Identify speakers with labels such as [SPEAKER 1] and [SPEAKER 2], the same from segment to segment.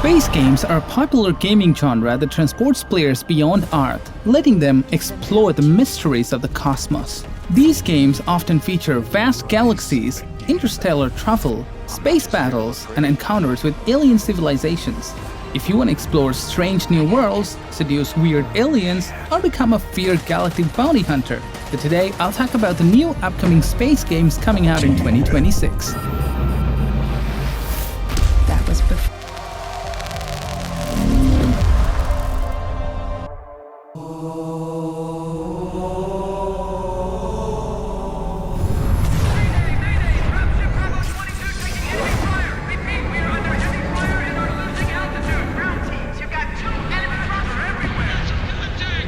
[SPEAKER 1] Space games are a popular gaming genre that transports players beyond Earth, letting them explore the mysteries of the cosmos. These games often feature vast galaxies, interstellar travel, space battles, and encounters with alien civilizations. If you want to explore strange new worlds, seduce weird aliens, or become a feared galactic bounty hunter, then today I'll talk about the new upcoming space games coming out in 2026.
[SPEAKER 2] That was before.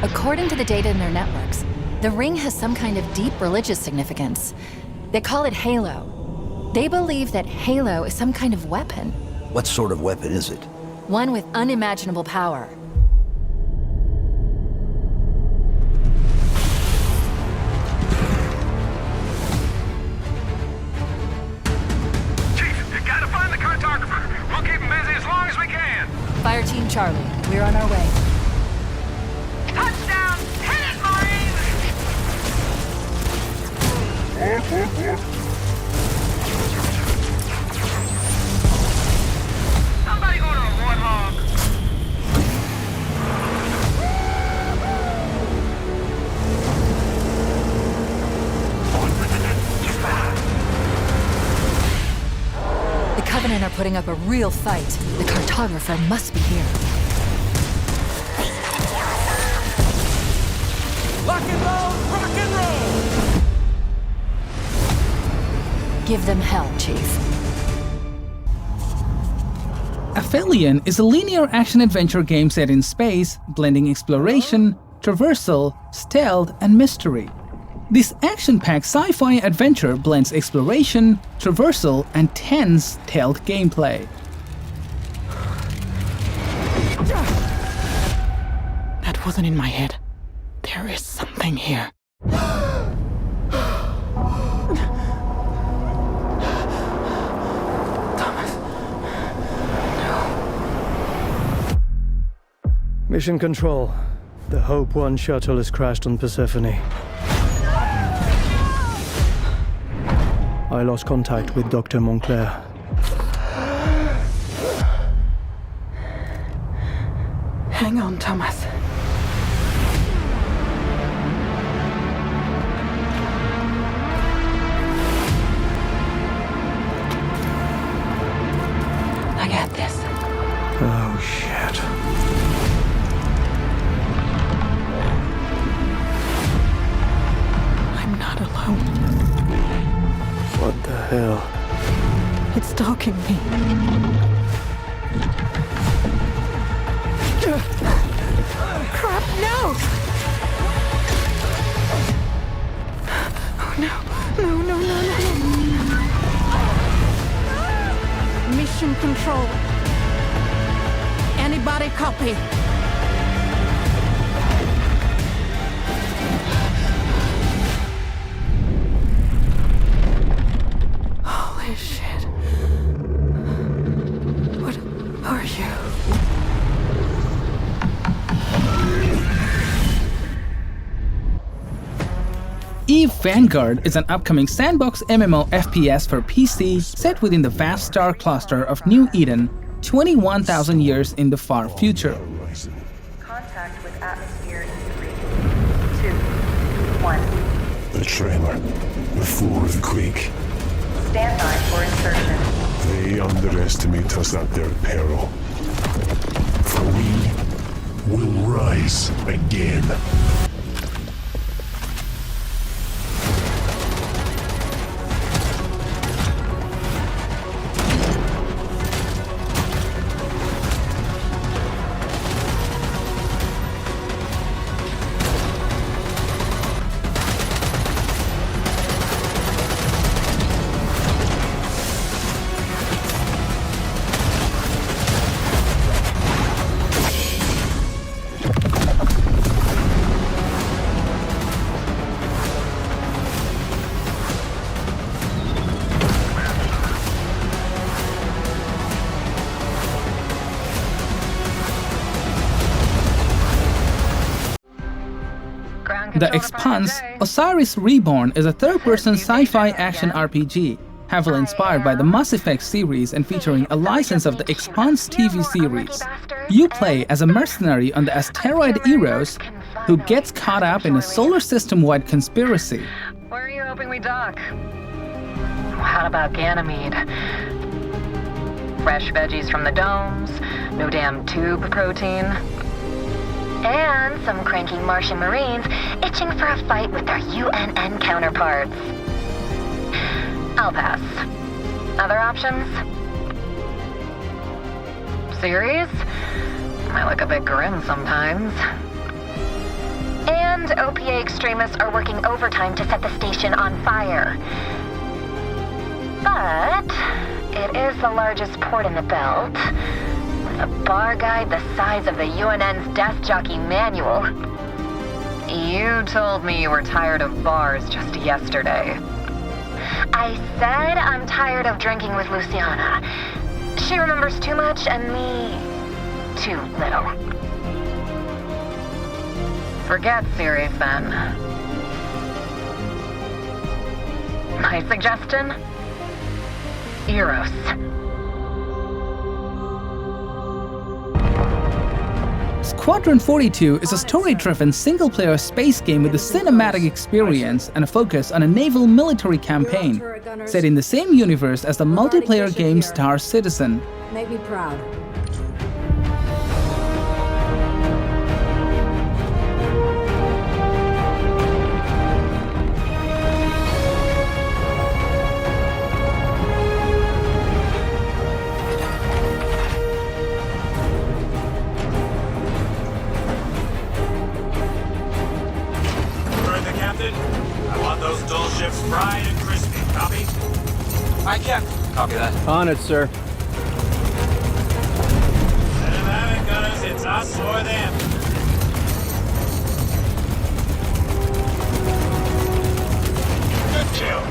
[SPEAKER 3] According to the data in their networks, the ring has some kind of deep religious significance. They call it Halo. They believe that Halo is some kind of weapon.
[SPEAKER 4] What sort of weapon is it?
[SPEAKER 3] One with unimaginable power.
[SPEAKER 5] Chief, you gotta find the cartographer. We'll keep him busy as long as we can.
[SPEAKER 3] Fire Team Charlie, we're on our way.
[SPEAKER 5] Touchdown! Hit it, Marines! Somebody order a warthog.
[SPEAKER 3] The Covenant are putting up a real fight. The cartographer must be here.
[SPEAKER 5] Lock and roll, rock and roll!
[SPEAKER 3] Give them hell, Chief.
[SPEAKER 1] Aphelion is a linear action-adventure game set in space, blending exploration, traversal, stealth, and mystery. This action-packed sci-fi adventure blends exploration, traversal, and tense stealth gameplay.
[SPEAKER 2] That wasn't in my head. There is something here. Thomas. No.
[SPEAKER 6] Mission Control. The Hope 1 shuttle has crashed on Persephone. I lost contact with Dr. Montclair.
[SPEAKER 2] Hang on, Thomas. I got this.
[SPEAKER 6] Oh, shit.
[SPEAKER 2] I'm not alone.
[SPEAKER 6] What the hell?
[SPEAKER 2] It's stalking me. Crap, no! Oh, no. No, no, no, no. Mission Control. Anybody copy? Holy shit. What are you?
[SPEAKER 1] EVE Vanguard is an upcoming sandbox MMO FPS for PC set within the vast star cluster of New Eden, 21,000 years in the far future.
[SPEAKER 7] Contact with atmosphere in 3, 2, 1.
[SPEAKER 8] The trailer, the floor of the creek.
[SPEAKER 7] Stand by for insertion.
[SPEAKER 8] They underestimate us at their peril. For we will rise again.
[SPEAKER 1] The Expanse, Osiris Reborn is a third-person sci-fi action RPG, heavily inspired by the Mass Effect series and featuring a license of the Expanse TV series. You play as a mercenary on the asteroid Eros, who gets caught up in a solar system-wide conspiracy.
[SPEAKER 7] Where are you hoping we dock?
[SPEAKER 2] How about Ganymede? Fresh veggies from the domes, no damn tube protein.
[SPEAKER 9] And some cranky Martian Marines itching for a fight with their UNN counterparts.
[SPEAKER 2] I'll pass. Other options? Series? Might look a bit grim sometimes.
[SPEAKER 9] And OPA extremists are working overtime to set the station on fire. But it is the largest port in the belt, with a bar guide the size of the UNN's death jockey manual.
[SPEAKER 2] You told me you were tired of bars just yesterday.
[SPEAKER 9] I said I'm tired of drinking with Luciana. She remembers too much and me too little.
[SPEAKER 2] Forget series then. My suggestion? Eros.
[SPEAKER 1] Squadron 42 is a story-driven single-player space game with a cinematic experience and a focus on a naval military campaign, set in the same universe as the multiplayer game Star Citizen.
[SPEAKER 10] Make me proud.
[SPEAKER 5] Fried and crispy. Copy? I can. Copy that.
[SPEAKER 6] On it, sir.
[SPEAKER 5] Let them have it, gunners. It's us or them. Good kill.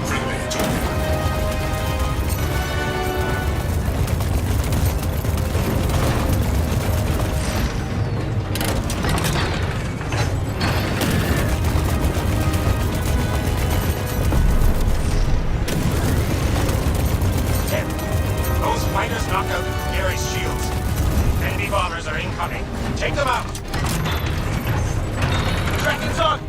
[SPEAKER 5] Knock out Gary's shields. Enemy bombers are incoming. Take them out. Tracking's on.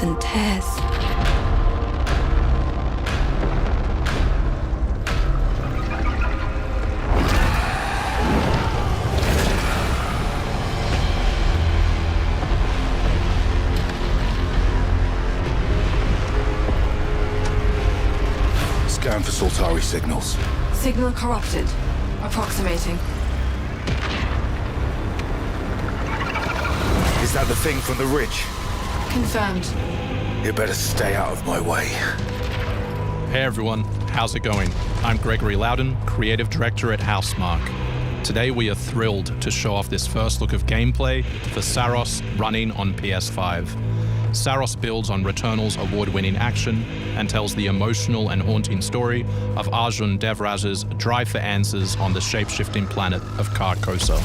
[SPEAKER 10] and tears.
[SPEAKER 8] Scan for Soltari signals.
[SPEAKER 10] Signal corrupted. Approximating.
[SPEAKER 8] Is that the thing from the ridge?
[SPEAKER 10] Confirmed.
[SPEAKER 11] You better stay out of my way.
[SPEAKER 12] Hey everyone, how's it going? I'm Gregory Loudon, Creative Director at Housemarque. Today we are thrilled to show off this first look of gameplay for Saros running on PS5. Saros builds on Returnal's award-winning action and tells the emotional and haunting story of Arjun Devraj's drive for answers on the shape-shifting planet of Carcosa.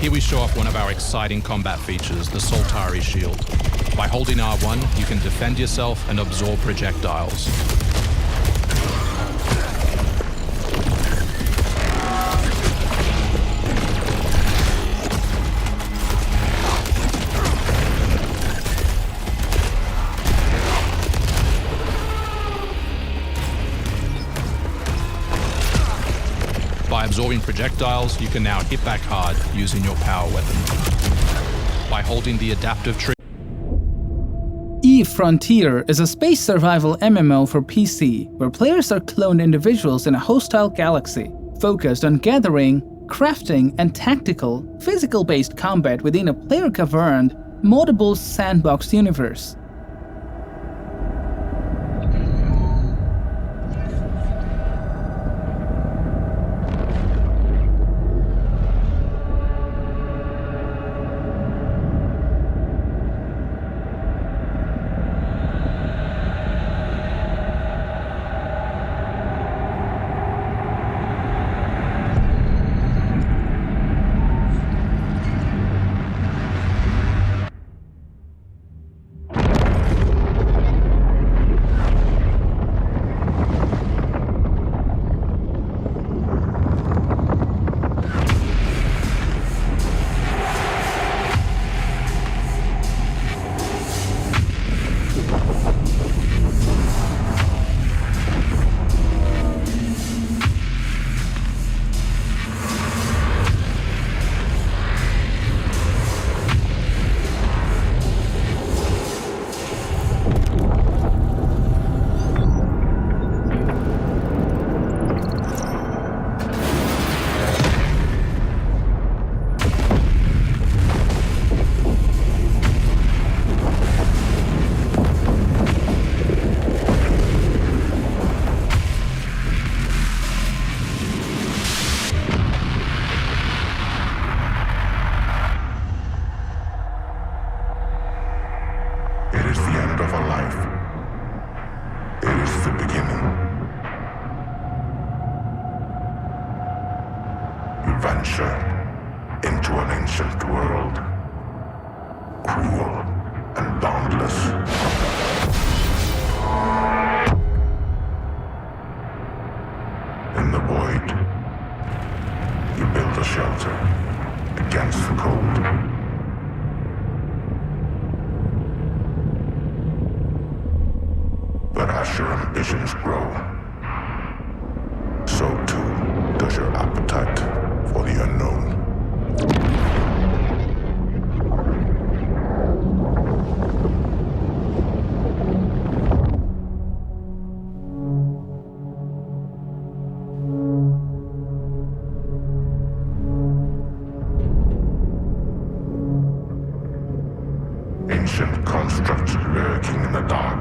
[SPEAKER 12] Here we show off one of our exciting combat features, the Soltari Shield. By holding R1, you can defend yourself and absorb projectiles. By absorbing projectiles, you can now hit back hard using your power weapon. By holding the adaptive trigger.
[SPEAKER 1] Eve Frontier is a space survival MMO for PC, where players are cloned individuals in a hostile galaxy, focused on gathering, crafting, and tactical, physical-based combat within a player-governed, moddable sandbox universe.
[SPEAKER 8] Into an ancient world, cruel and boundless. In the void, you build a shelter against the cold. But as your ambitions grow, so too does your appetite for the unknown. Ancient constructs lurking in the dark,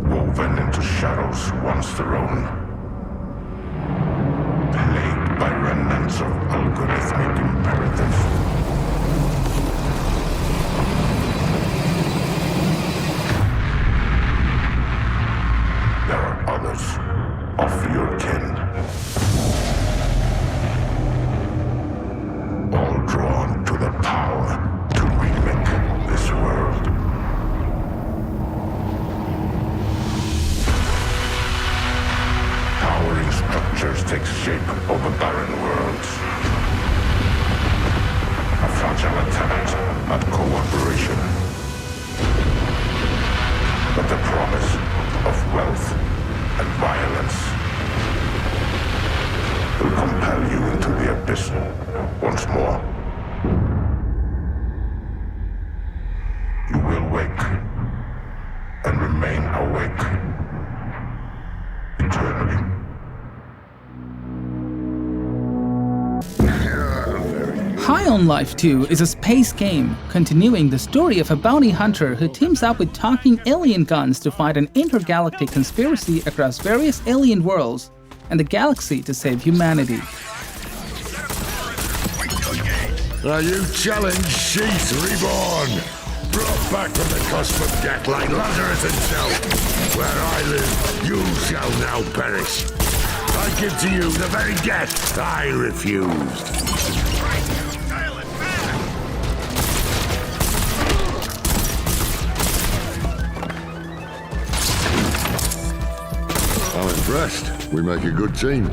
[SPEAKER 8] woven into shadows once their own, plagued by remnants of algorithmic imperative. There are others of your kin, all drawn to the power to remake this world. Towering structures take shape over barren worlds. A fragile attempt at cooperation. But the promise of wealth and violence will compel you into the abyss once more. You will wake and remain awake.
[SPEAKER 1] High on Life 2 is a space game, continuing the story of a bounty hunter who teams up with talking alien guns to fight an intergalactic conspiracy across various alien worlds and the galaxy to save humanity.
[SPEAKER 8] Now you challenge Sheath Reborn, brought back from the cusp of death like Lazarus himself. Where I live, you shall now perish. I give to you the very death I refused. I'm impressed. We make a good team.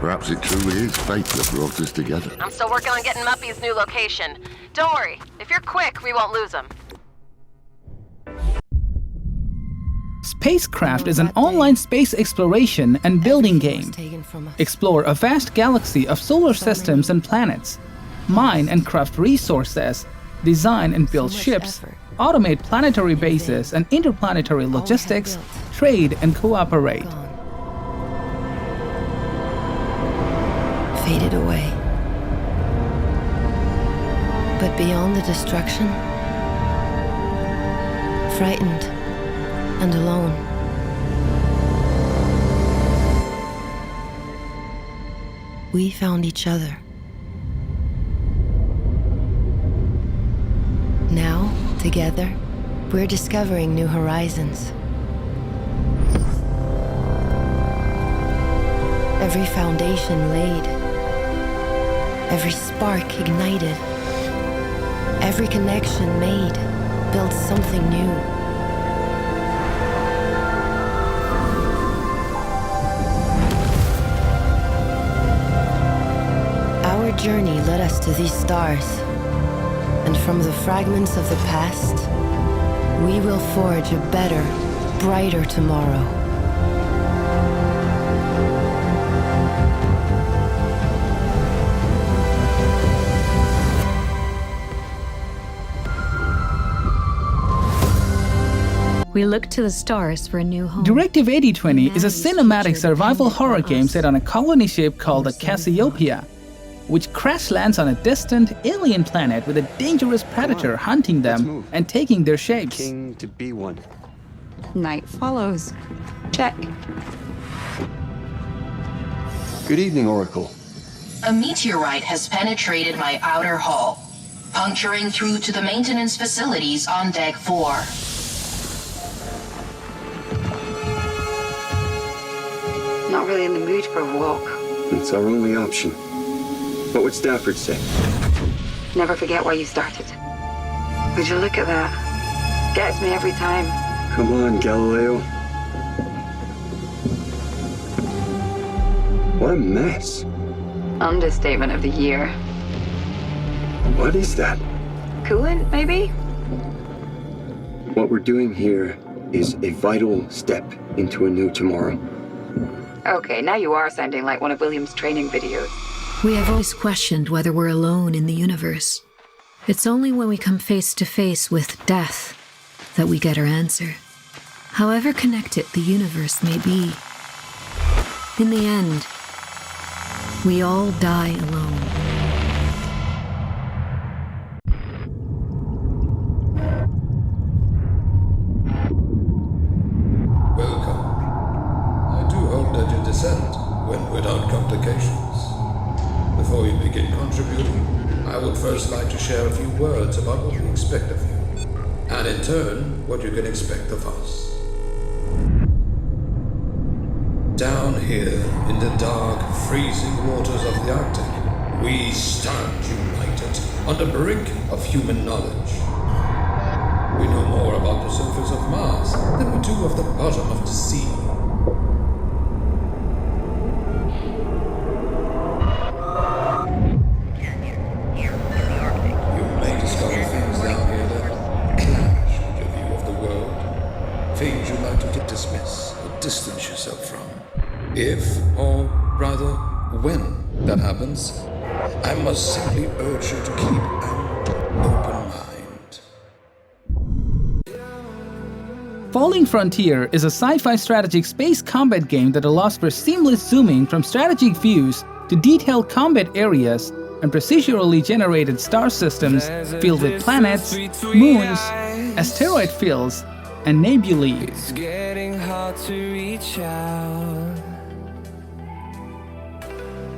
[SPEAKER 8] Perhaps it truly is fate that brought us together.
[SPEAKER 2] I'm still working on getting Muppy's new location. Don't worry, if you're quick, we won't lose him.
[SPEAKER 1] SpaceCraft is an online space exploration and building game. Explore a vast galaxy of solar systems and planets. Mine and craft resources, design and build ships, automate planetary bases and interplanetary logistics, trade and cooperate.
[SPEAKER 13] Faded away. But beyond the destruction, frightened and alone, we found each other. Now, together, we're discovering new horizons. Every foundation laid, every spark ignited, every connection made builds something new. Our journey led us to these stars, and from the fragments of the past, we will forge a better, brighter tomorrow.
[SPEAKER 14] We look to the stars for a new home.
[SPEAKER 1] Directive 8020 is a cinematic survival horror game set on a colony ship called the Cassiopeia, which crash lands on a distant alien planet with a dangerous predator hunting them and taking their shapes.
[SPEAKER 15] King to be one.
[SPEAKER 16] Night follows. Check.
[SPEAKER 15] Good evening, Oracle.
[SPEAKER 17] A meteorite has penetrated my outer hull, puncturing through to the maintenance facilities on Deck 4.
[SPEAKER 16] Not really in the mood for a walk.
[SPEAKER 15] It's our only option. What would Stafford say?
[SPEAKER 16] Never forget why you started. Would you look at that? Gets me every time.
[SPEAKER 15] Come on, Galileo. What a mess.
[SPEAKER 16] Understatement of the year.
[SPEAKER 15] What is that?
[SPEAKER 16] Coolant, maybe?
[SPEAKER 15] What we're doing here is a vital step into a new tomorrow.
[SPEAKER 16] Okay, now you are sounding like one of William's training videos.
[SPEAKER 14] We have always questioned whether we're alone in the universe. It's only when we come face to face with death that we get our answer. However connected the universe may be, in the end, we all die alone.
[SPEAKER 18] Welcome. I do hope that you descend when without complications. Before you begin contributing, I would first like to share a few words about what we expect of you, and in turn, what you can expect of us. Down here, in the dark, freezing waters of the Arctic, we stand united on the brink of human knowledge. We know more about the surface of Mars than we do of the bottom of the sea. Distance yourself from. If, or rather, when that happens, I must simply urge you to keep an open mind.
[SPEAKER 1] Falling Frontier is a sci-fi strategic space combat game that allows for seamless zooming from strategic views to detailed combat areas and procedurally generated star systems filled with planets, moons, asteroid fields, and nebulae.
[SPEAKER 19] It's getting hard to reach out.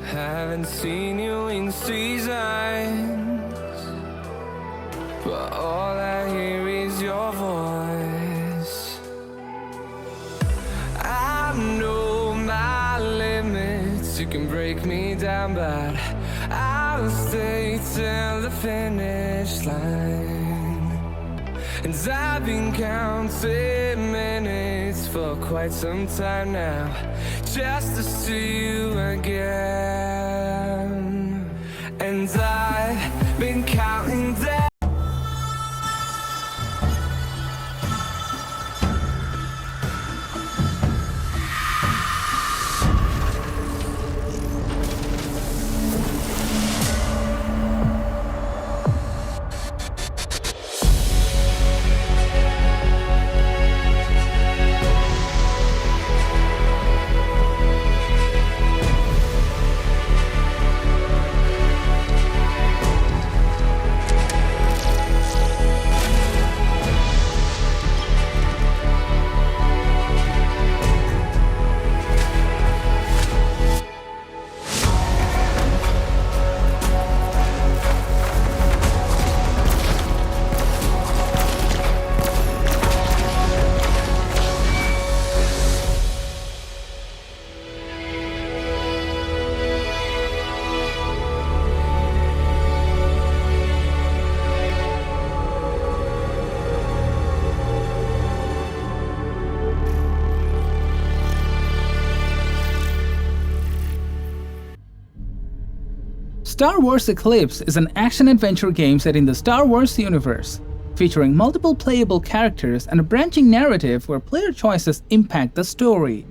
[SPEAKER 19] Haven't seen you in seasons, but all I hear is your voice. I know my limits, you can break me down, but I'll stay till the finish line. And I've been counting minutes for quite some time now, just to see you again. And I've been counting down.
[SPEAKER 1] Star Wars Eclipse is an action-adventure game set in the Star Wars universe, featuring multiple playable characters and a branching narrative where player choices impact the story.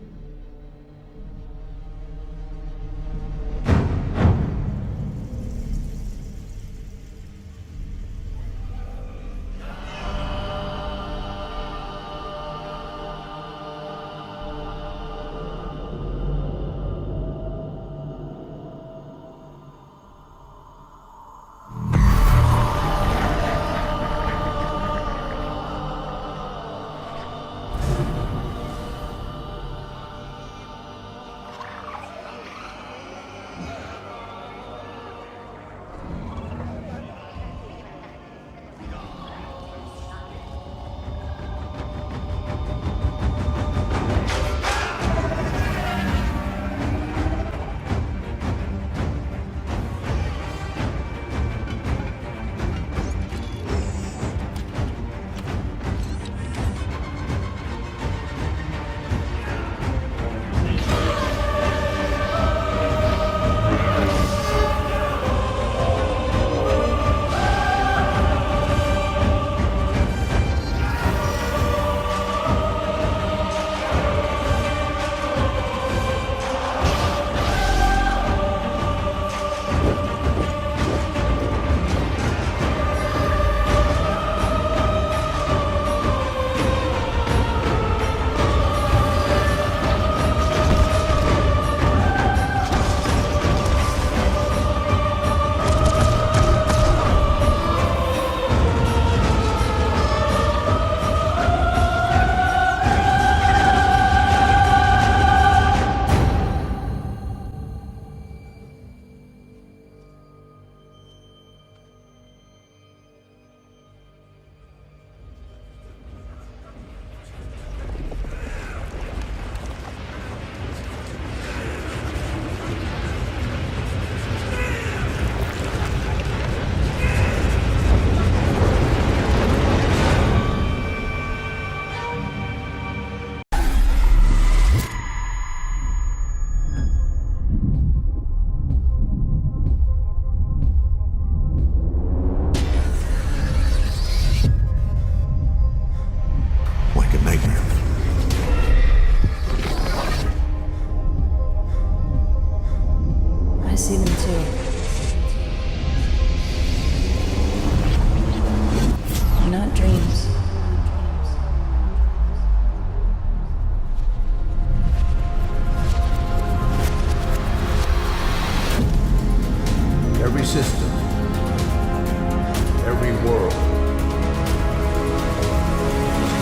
[SPEAKER 18] world is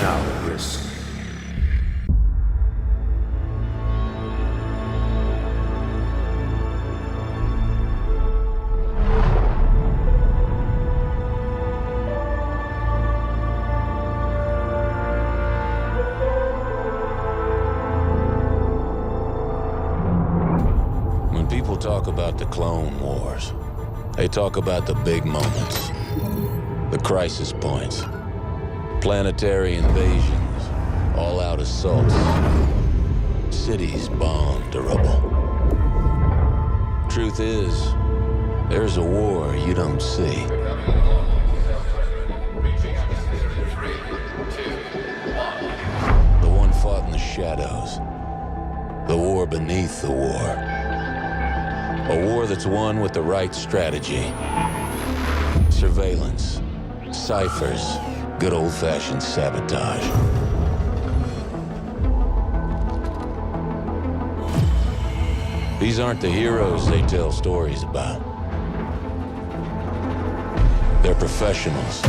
[SPEAKER 18] now at risk.
[SPEAKER 20] Talk about the Clone Wars. They talk about the big moments, the crisis points, planetary invasions, all-out assaults, cities bombed to rubble. Truth is, there's a war you don't see. The one fought in the shadows. The war beneath the war. A war that's won with the right strategy. Surveillance, ciphers, good old-fashioned sabotage. These aren't the heroes they tell stories about. They're professionals.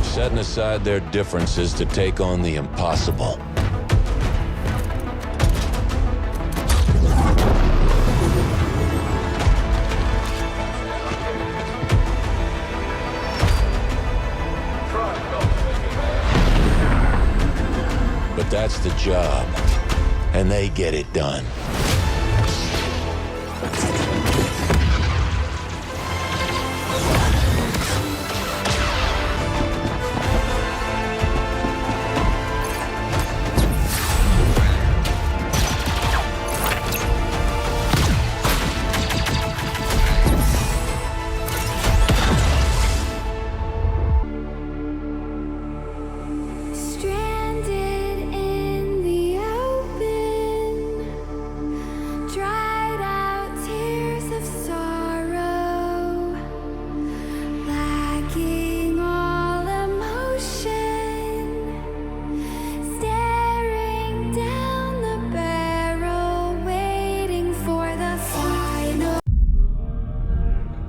[SPEAKER 20] Setting aside their differences to take on the impossible. But that's the job, and they get it done.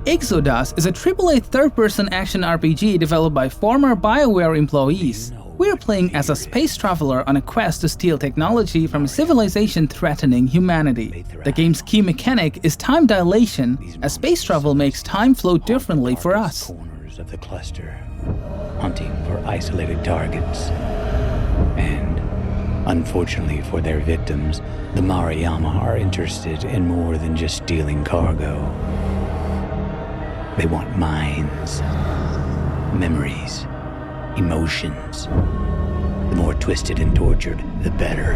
[SPEAKER 1] Exodus is a AAA third-person action RPG developed by former BioWare employees. We are playing as a space traveler on a quest to steal technology from a civilization threatening humanity. The game's key mechanic is time dilation, as space travel makes time flow differently for us.
[SPEAKER 21] Corners of the cluster, hunting for isolated targets. And, unfortunately for their victims, the Mariyama are interested in more than just stealing cargo. They want minds, memories, emotions. The more twisted and tortured, the better.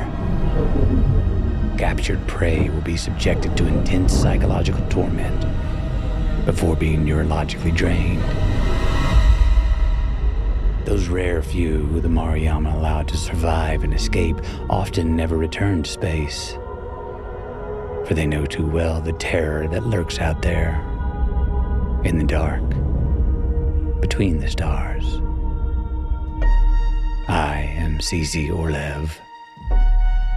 [SPEAKER 21] Captured prey will be subjected to intense psychological torment before being neurologically drained. Those rare few who the Mariyama allowed to survive and escape often never return to space, for they know too well the terror that lurks out there. In the dark, between the stars. I am CZ Orlev.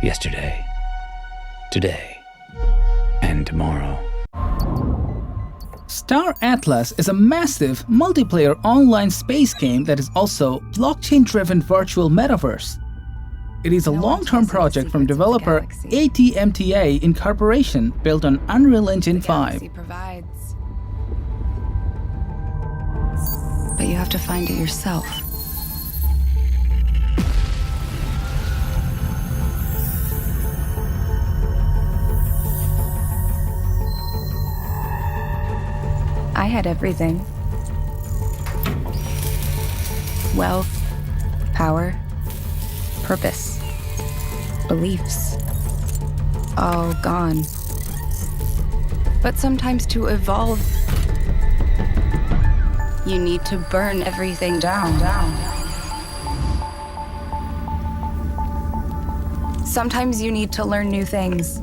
[SPEAKER 21] Yesterday, today, and tomorrow.
[SPEAKER 1] Star Atlas is a massive, multiplayer online space game that is also blockchain-driven virtual metaverse. It is a long-term project from developer ATMTA Incorporation built on Unreal Engine 5.
[SPEAKER 10] But you have to find it yourself. I had everything. Wealth, power, purpose, beliefs. All gone. But sometimes to evolve, you need to burn everything down. Sometimes you need to learn new things.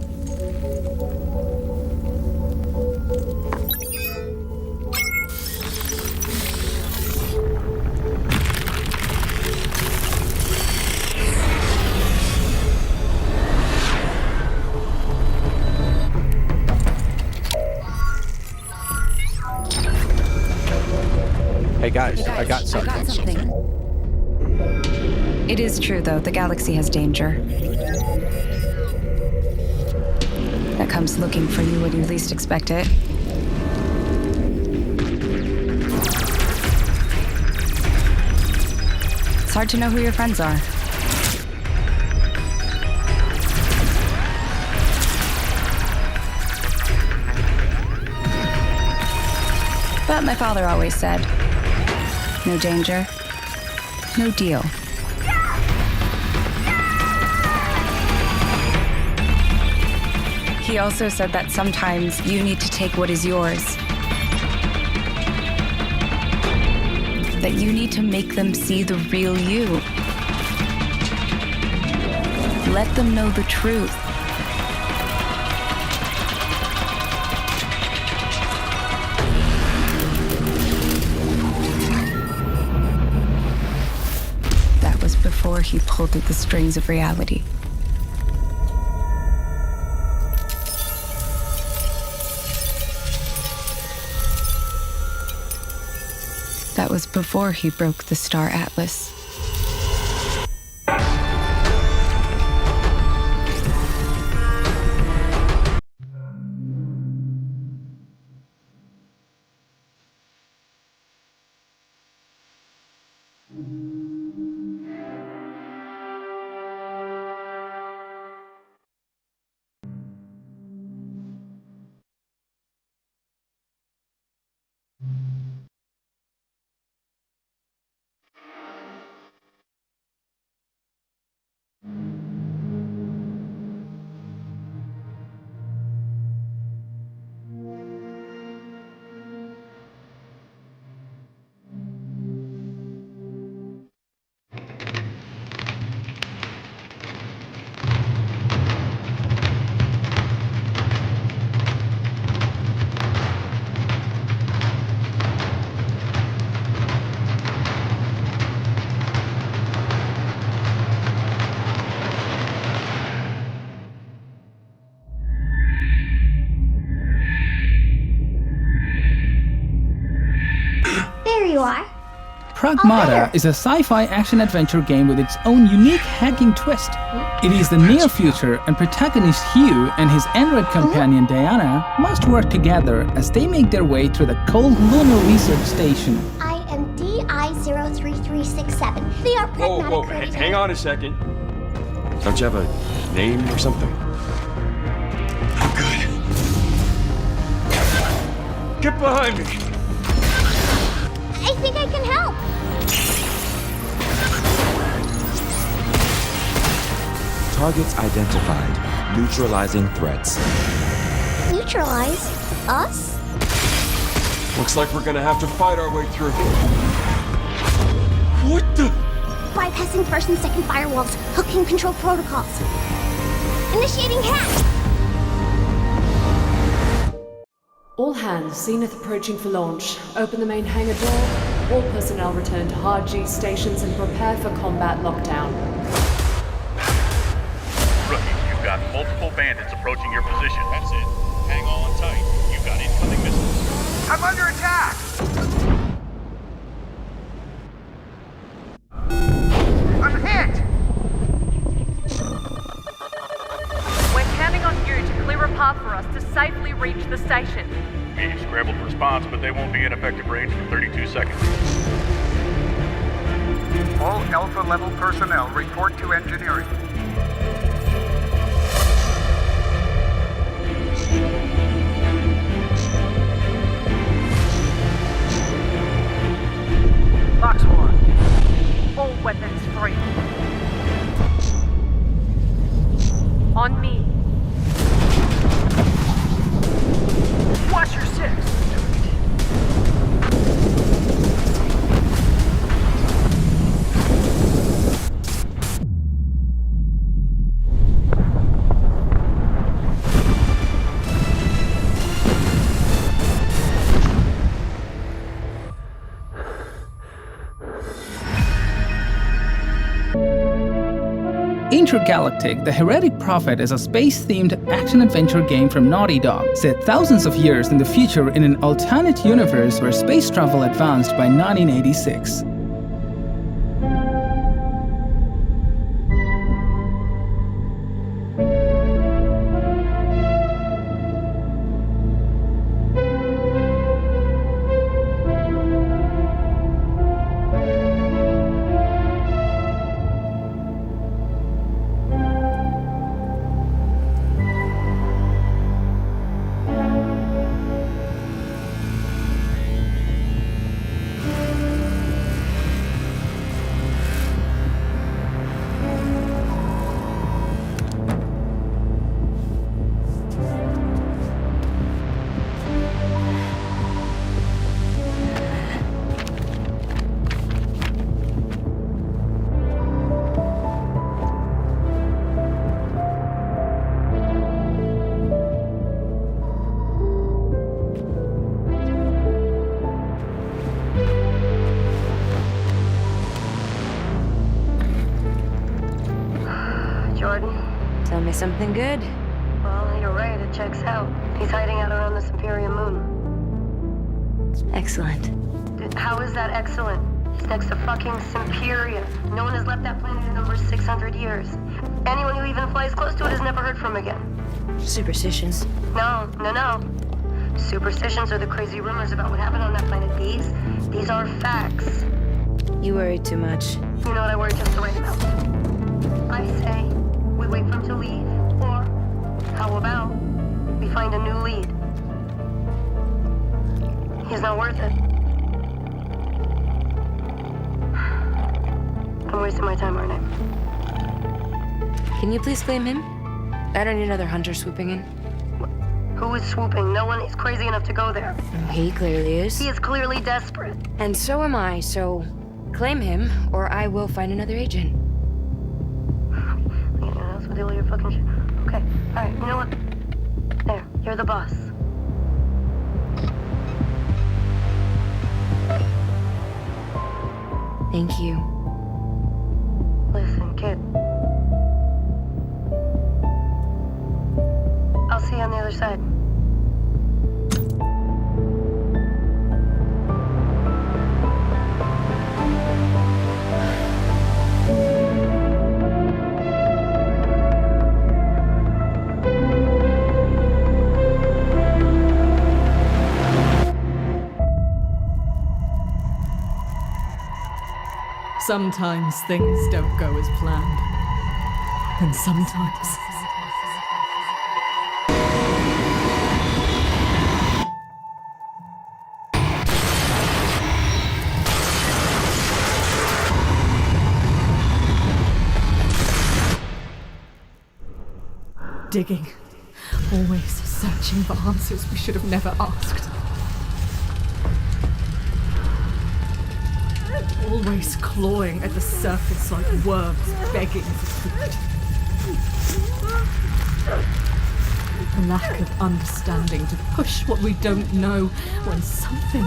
[SPEAKER 4] Hey guys, I got something.
[SPEAKER 10] It is true, though. The galaxy has danger. That comes looking for you when you least expect it. It's hard to know who your friends are. But my father always said, no danger, no deal. He also said that sometimes you need to take what is yours. That you need to make them see the real you. Let them know the truth. That was before he pulled at the strings of reality. That was before he broke the Star Atlas.
[SPEAKER 1] Pragmata is a sci-fi action-adventure game with its own unique hacking twist. It is the near future, and protagonist Hugh and his android companion Diana must work together as they make their way through the cold lunar research station.
[SPEAKER 22] I am DI-03367. They are Pragmata.
[SPEAKER 23] Whoa, hang on a second. Don't you have a name or something? I'm good. Get behind me!
[SPEAKER 22] I think I can help.
[SPEAKER 24] Targets identified. Neutralizing threats.
[SPEAKER 22] Neutralize? Us?
[SPEAKER 23] Looks like we're gonna have to fight our way through. What the?
[SPEAKER 22] Bypassing first and second firewalls. Hooking control protocols. Initiating hack.
[SPEAKER 25] All hands, Zenith approaching for launch. Open the main hangar door. All personnel return to hard G stations and prepare for combat lockdown.
[SPEAKER 26] Rookie, you've got multiple bandits approaching your position. That's it. Hang on tight. You've got incoming missiles.
[SPEAKER 5] I'm under attack! I'm hit!
[SPEAKER 7] We're counting on you to clear a path for us to safely reach the station.
[SPEAKER 26] We scrambled response, but they won't be in effective range for 32 seconds.
[SPEAKER 5] All Alpha level personnel report to engineering.
[SPEAKER 7] Box 1. All weapons free. On me. Watch your six.
[SPEAKER 1] Intergalactic, the Heretic Prophet is a space-themed action-adventure game from Naughty Dog, set thousands of years in the future in an alternate universe where space travel advanced by 1986.
[SPEAKER 16] Tell me something good. Well, you're right, it checks out. He's hiding out around this Imperium moon.
[SPEAKER 13] Excellent.
[SPEAKER 16] Dude, how is that excellent? He's next to fucking Imperium. No one has left that planet in over 600 years. Anyone who even flies close to it is never heard from again.
[SPEAKER 13] Superstitions.
[SPEAKER 16] No. Superstitions are the crazy rumors about what happened on that planet. These are facts.
[SPEAKER 13] You worry too much.
[SPEAKER 16] You know what I worry just the right amount. I say we wait for him to leave, or how about we find a new lead? He's not worth it. I'm wasting my time, aren't I?
[SPEAKER 13] Can you please claim him? I don't need another hunter swooping in.
[SPEAKER 16] Who is swooping? No one is crazy enough to go there.
[SPEAKER 13] He clearly is.
[SPEAKER 16] He is clearly desperate.
[SPEAKER 13] And so am I, so claim him, or I will find another agent.
[SPEAKER 16] Anyone else with all your fucking shit? Okay, alright, you know what? There, you're the boss.
[SPEAKER 13] Thank you.
[SPEAKER 16] Listen, kid. I'll see you on the other side.
[SPEAKER 3] Sometimes things don't go as planned. And sometimes... digging. Always searching for answers we should have never asked. Always clawing at the surface like worms begging for food. The lack of understanding to push what we don't know when something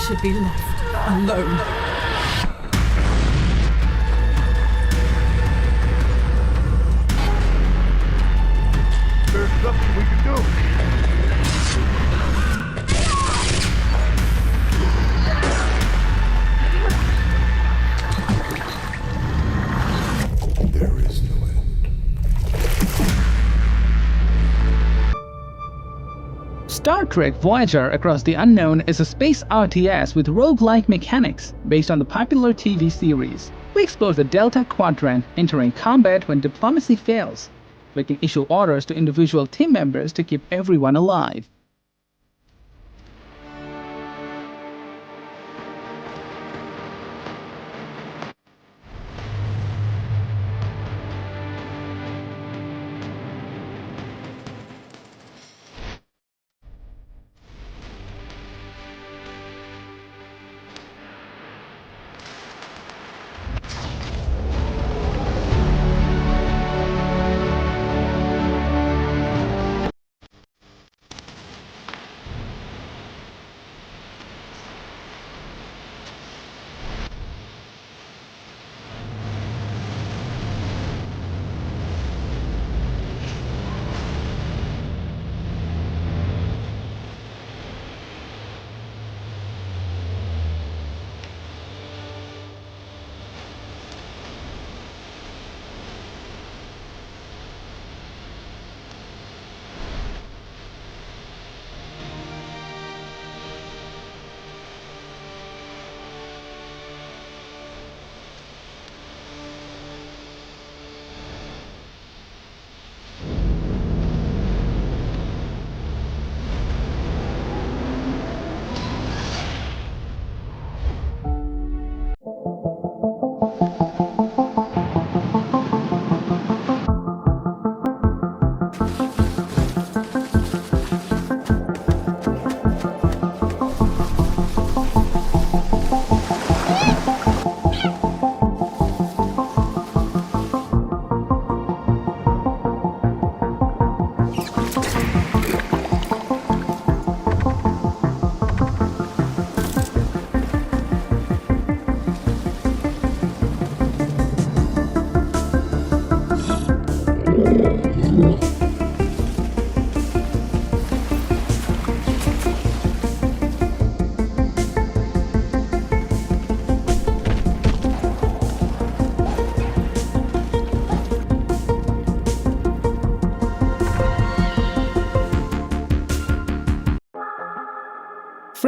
[SPEAKER 3] should be left alone.
[SPEAKER 6] There's nothing we can do.
[SPEAKER 18] There is no end.
[SPEAKER 1] Star Trek Voyager Across the Unknown is a space RTS with roguelike mechanics based on the popular TV series. We explore the Delta Quadrant, entering combat when diplomacy fails. We can issue orders to individual team members to keep everyone alive.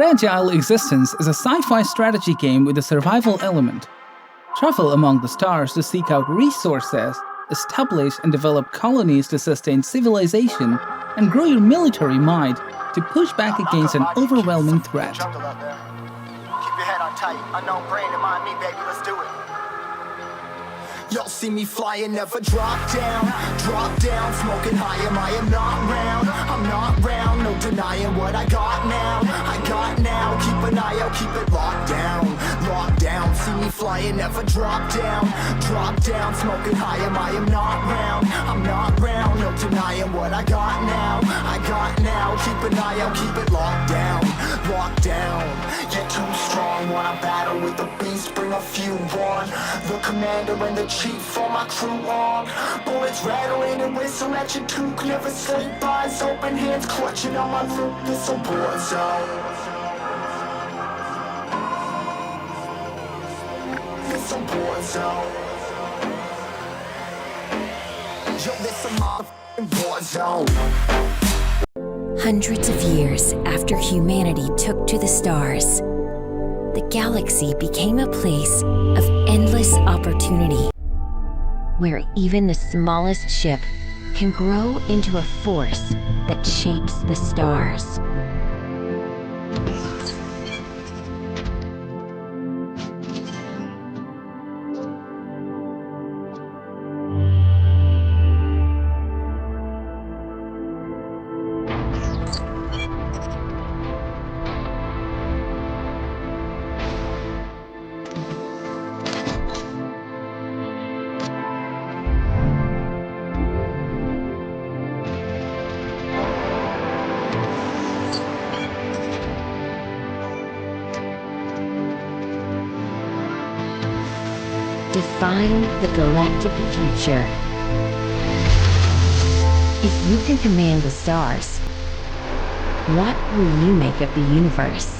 [SPEAKER 1] Fragile Existence is a sci-fi strategy game with a survival element. Travel among the stars to seek out resources, establish and develop colonies to sustain civilization, and grow your military might to push back against an overwhelming threat.
[SPEAKER 2] Keep your head on tight, unknown brain, remind me, baby, let's do it. Y'all see me flying, never drop down, smoking high, I am not round, I'm not round, no denying what I got now, keep an eye out, keep it locked down, see me flying, never drop down, smoking high, I am not round, I'm not round, no denying what I got now, keep an eye out, keep it locked down, get too strong when I battle with the beast, bring a few on, the commander and the chief for my crew on, bullets rattling and whistle at your toque, never sleep, eyes open, hands clutching on my loot, this a war zone. This a war zone. Yo, this a motherfucking war zone.
[SPEAKER 8] Hundreds of years after humanity took to the stars, the galaxy became a place of endless opportunity, where even the smallest ship can grow into a force that shapes the stars. Define the galactic future. If you can command the stars, what will you make of the universe?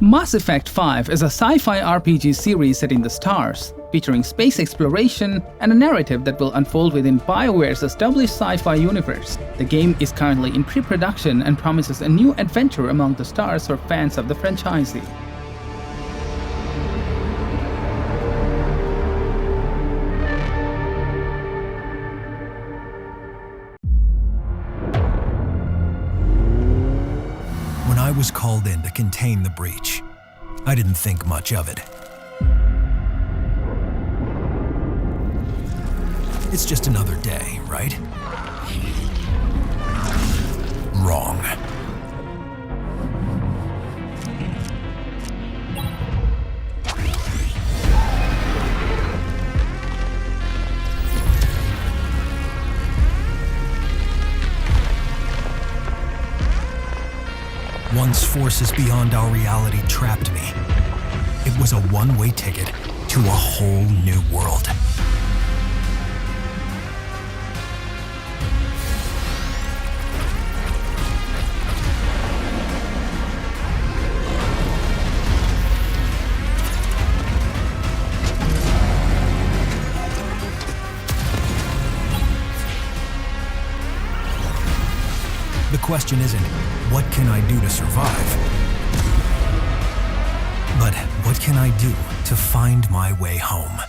[SPEAKER 1] Mass Effect 5 is a sci-fi RPG series set in the stars, featuring space exploration and a narrative that will unfold within BioWare's established sci-fi universe. The game is currently in pre-production and promises a new adventure among the stars for fans of the franchise.
[SPEAKER 9] When I was called in to contain the breach, I didn't think much of it. It's just another day, right? Wrong. Once forces beyond our reality trapped me, it was a one-way ticket to a whole new world. The question isn't, what can I do to survive? But what can I do to find my way home?